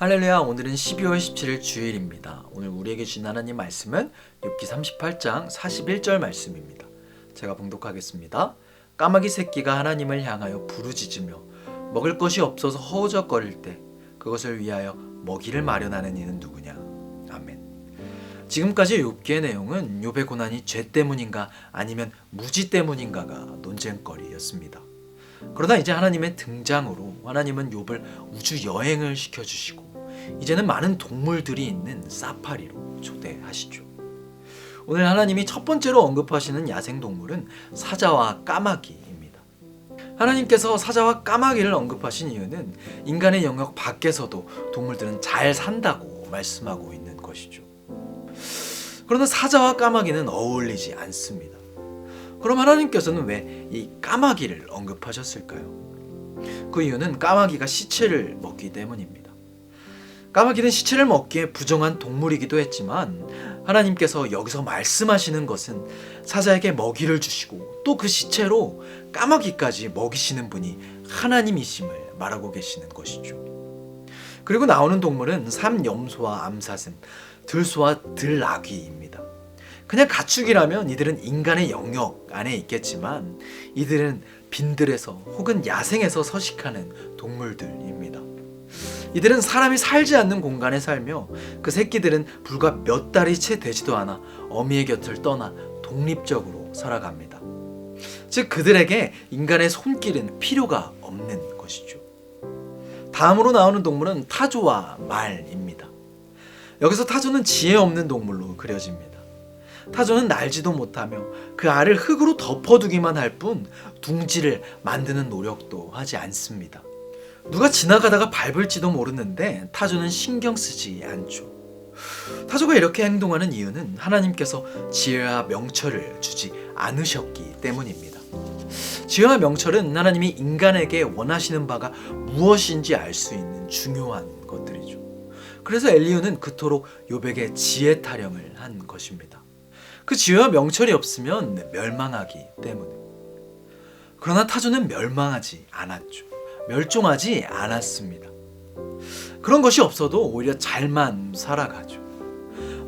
할렐루야. 오늘은 12월 17일 주일입니다. 오늘 우리에게 주신 하나님 말씀은 욥기 38장 41절 말씀입니다. 제가 봉독하겠습니다. 까마귀 새끼가 하나님을 향하여 부르짖으며 먹을 것이 없어서 허우적거릴 때 그것을 위하여 먹이를 마련하는 이는 누구냐. 아멘. 지금까지 욥기의 내용은 욥의 고난이 죄 때문인가 아니면 무지 때문인가가 논쟁거리였습니다. 그러다 이제 하나님의 등장으로 하나님은 욥을 우주 여행을 시켜주시고 이제는 많은 동물들이 있는 사파리로 초대하시죠. 오늘 하나님이 첫 번째로 언급하시는 야생동물은 사자와 까마귀입니다. 하나님께서 사자와 까마귀를 언급하신 이유는 인간의 영역 밖에서도 동물들은 잘 산다고 말씀하고 있는 것이죠. 그러나 사자와 까마귀는 어울리지 않습니다. 그럼 하나님께서는 왜 이 까마귀를 언급하셨을까요? 그 이유는 까마귀가 시체를 먹기 때문입니다. 까마귀는 시체를 먹기에 부정한 동물이기도 했지만 하나님께서 여기서 말씀하시는 것은 사자에게 먹이를 주시고 또 그 시체로 까마귀까지 먹이시는 분이 하나님이심을 말하고 계시는 것이죠. 그리고 나오는 동물은 삼염소와 암사슴, 들소와 들나귀입니다. 그냥 가축이라면 이들은 인간의 영역 안에 있겠지만 이들은 빈들에서 혹은 야생에서 서식하는 동물들입니다. 이들은 사람이 살지 않는 공간에 살며 그 새끼들은 불과 몇 달이 채 되지도 않아 어미의 곁을 떠나 독립적으로 살아갑니다. 즉 그들에게 인간의 손길은 필요가 없는 것이죠. 다음으로 나오는 동물은 타조와 말입니다. 여기서 타조는 지혜 없는 동물로 그려집니다. 타조는 날지도 못하며 그 알을 흙으로 덮어두기만 할 뿐 둥지를 만드는 노력도 하지 않습니다. 누가 지나가다가 밟을지도 모르는데 타조는 신경 쓰지 않죠. 타조가 이렇게 행동하는 이유는 하나님께서 지혜와 명철을 주지 않으셨기 때문입니다. 지혜와 명철은 하나님이 인간에게 원하시는 바가 무엇인지 알 수 있는 중요한 것들이죠. 그래서 엘리후는 그토록 욥에게 지혜 타령을 한 것입니다. 그 지혜와 명철이 없으면 멸망하기 때문에. 그러나 타조는 멸망하지 않았죠. 멸종하지 않았습니다. 그런 것이 없어도 오히려 잘만 살아가죠.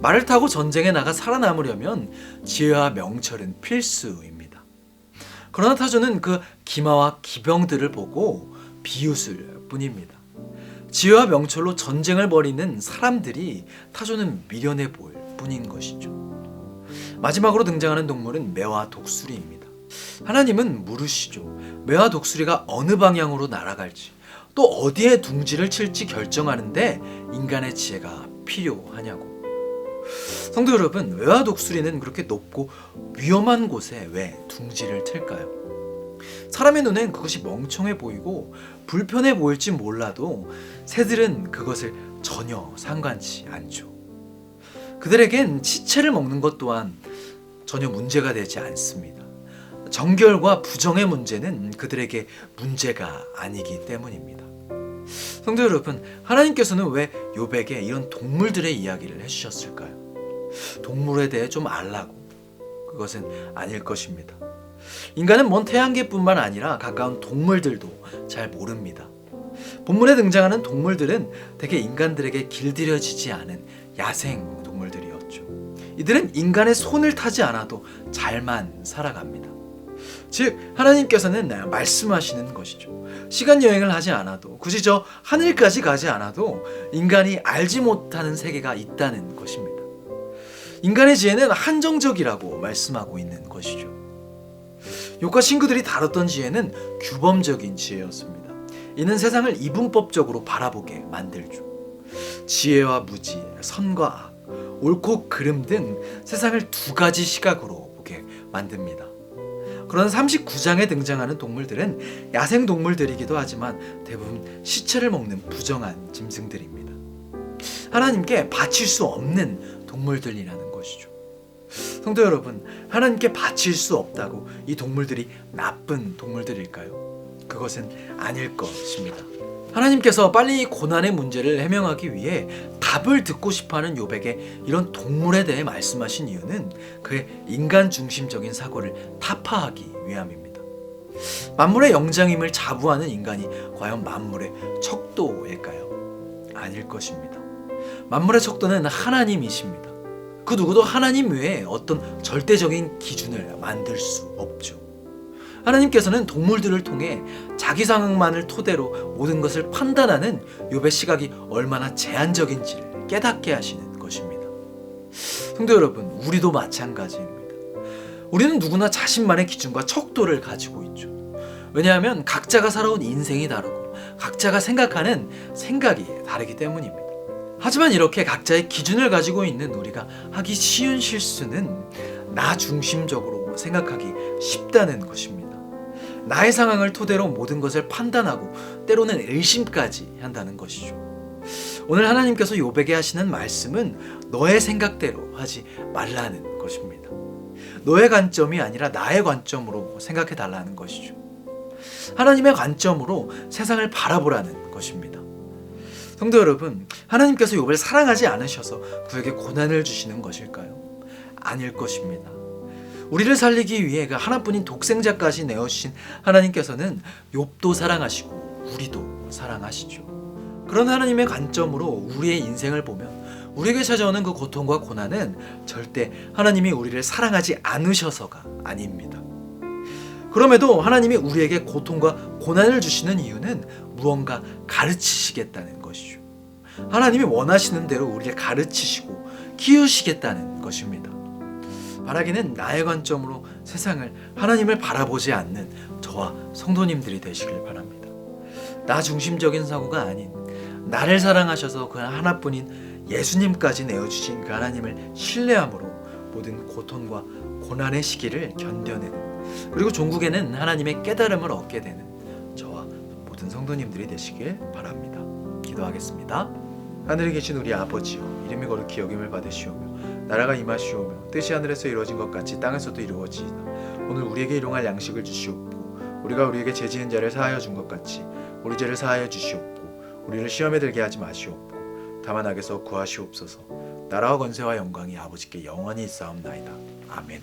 말을 타고 전쟁에 나가 살아남으려면 지혜와 명철은 필수입니다. 그러나 타조는 그 기마와 기병들을 보고 비웃을 뿐입니다. 지혜와 명철로 전쟁을 벌이는 사람들이 타조는 미련해 보일 뿐인 것이죠. 마지막으로 등장하는 동물은 매와 독수리입니다. 하나님은 물으시죠. 매와 독수리가 어느 방향으로 날아갈지 또 어디에 둥지를 칠지 결정하는데 인간의 지혜가 필요하냐고. 성도 여러분, 매와 독수리는 그렇게 높고 위험한 곳에 왜 둥지를 틀까요? 사람의 눈엔 그것이 멍청해 보이고 불편해 보일지 몰라도 새들은 그것을 전혀 상관치 않죠. 그들에겐 시체를 먹는 것 또한 전혀 문제가 되지 않습니다. 정결과 부정의 문제는 그들에게 문제가 아니기 때문입니다. 성도 여러분, 하나님께서는 왜 욥에게 이런 동물들의 이야기를 해주셨을까요? 동물에 대해 좀 알라고. 그것은 아닐 것입니다. 인간은 먼 태양계뿐만 아니라 가까운 동물들도 잘 모릅니다. 본문에 등장하는 동물들은 대개 인간들에게 길들여지지 않은 야생 동물들이었죠. 이들은 인간의 손을 타지 않아도 잘만 살아갑니다. 즉 하나님께서는 말씀하시는 것이죠. 시간 여행을 하지 않아도 굳이 저 하늘까지 가지 않아도 인간이 알지 못하는 세계가 있다는 것입니다. 인간의 지혜는 한정적이라고 말씀하고 있는 것이죠. 욥과 친구들이 다뤘던 지혜는 규범적인 지혜였습니다. 이는 세상을 이분법적으로 바라보게 만들죠. 지혜와 무지, 선과 악, 옳고 그름 등 세상을 두 가지 시각으로 보게 만듭니다. 그런 39장에 등장하는 동물들은 야생 동물들이기도 하지만 대부분 시체를 먹는 부정한 짐승들입니다. 하나님께 바칠 수 없는 동물들이라는 것이죠. 성도 여러분, 하나님께 바칠 수 없다고 이 동물들이 나쁜 동물들일까요? 그것은 아닐 것입니다. 하나님께서 빨리 이 고난의 문제를 해명하기 위해 답을 듣고 싶어하는 욥에게 이런 동물에 대해 말씀하신 이유는 그의 인간 중심적인 사고를 타파하기 위함입니다. 만물의 영장임을 자부하는 인간이 과연 만물의 척도일까요? 아닐 것입니다. 만물의 척도는 하나님이십니다. 그 누구도 하나님 외에 어떤 절대적인 기준을 만들 수 없죠. 하나님께서는 동물들을 통해 자기 상황만을 토대로 모든 것을 판단하는 욥의 시각이 얼마나 제한적인지를 깨닫게 하시는 것입니다. 성도 여러분, 우리도 마찬가지입니다. 우리는 누구나 자신만의 기준과 척도를 가지고 있죠. 왜냐하면 각자가 살아온 인생이 다르고 각자가 생각하는 생각이 다르기 때문입니다. 하지만 이렇게 각자의 기준을 가지고 있는 우리가 하기 쉬운 실수는 나 중심적으로 생각하기 쉽다는 것입니다. 나의 상황을 토대로 모든 것을 판단하고 때로는 의심까지 한다는 것이죠. 오늘 하나님께서 욥에게 하시는 말씀은 너의 생각대로 하지 말라는 것입니다. 너의 관점이 아니라 나의 관점으로 생각해 달라는 것이죠. 하나님의 관점으로 세상을 바라보라는 것입니다. 성도 여러분, 하나님께서 욥을 사랑하지 않으셔서 그에게 고난을 주시는 것일까요? 아닐 것입니다. 우리를 살리기 위해 그 하나뿐인 독생자까지 내어주신 하나님께서는 욥도 사랑하시고 우리도 사랑하시죠. 그런 하나님의 관점으로 우리의 인생을 보면 우리에게 찾아오는 그 고통과 고난은 절대 하나님이 우리를 사랑하지 않으셔서가 아닙니다. 그럼에도 하나님이 우리에게 고통과 고난을 주시는 이유는 무언가 가르치시겠다는 것이죠. 하나님이 원하시는 대로 우리를 가르치시고 키우시겠다는 것입니다. 바라기는 나의 관점으로 세상을, 하나님을 바라보지 않는 저와 성도님들이 되시길 바랍니다. 나 중심적인 사고가 아닌 나를 사랑하셔서 그 하나뿐인 예수님까지 내어주신 그 하나님을 신뢰함으로 모든 고통과 고난의 시기를 견뎌내는, 그리고 종국에는 하나님의 깨달음을 얻게 되는 저와 모든 성도님들이 되시길 바랍니다. 기도하겠습니다. 하늘에 계신 우리 아버지여, 이름이 거룩히 여김을 받으시오며 나라가 임하시오며 뜻이 하늘에서 이루어진 것 같이 땅에서도 이루어지이다. 오늘 우리에게 일용할 양식을 주시옵고 우리가 우리에게 죄 지은 자를 사하여 준 것 같이 우리 죄를 사하여 주시옵고 우리를 시험에 들게 하지 마시옵고 다만 악에서 구하시옵소서. 나라와 권세와 영광이 아버지께 영원히 있사옵나이다. 아멘.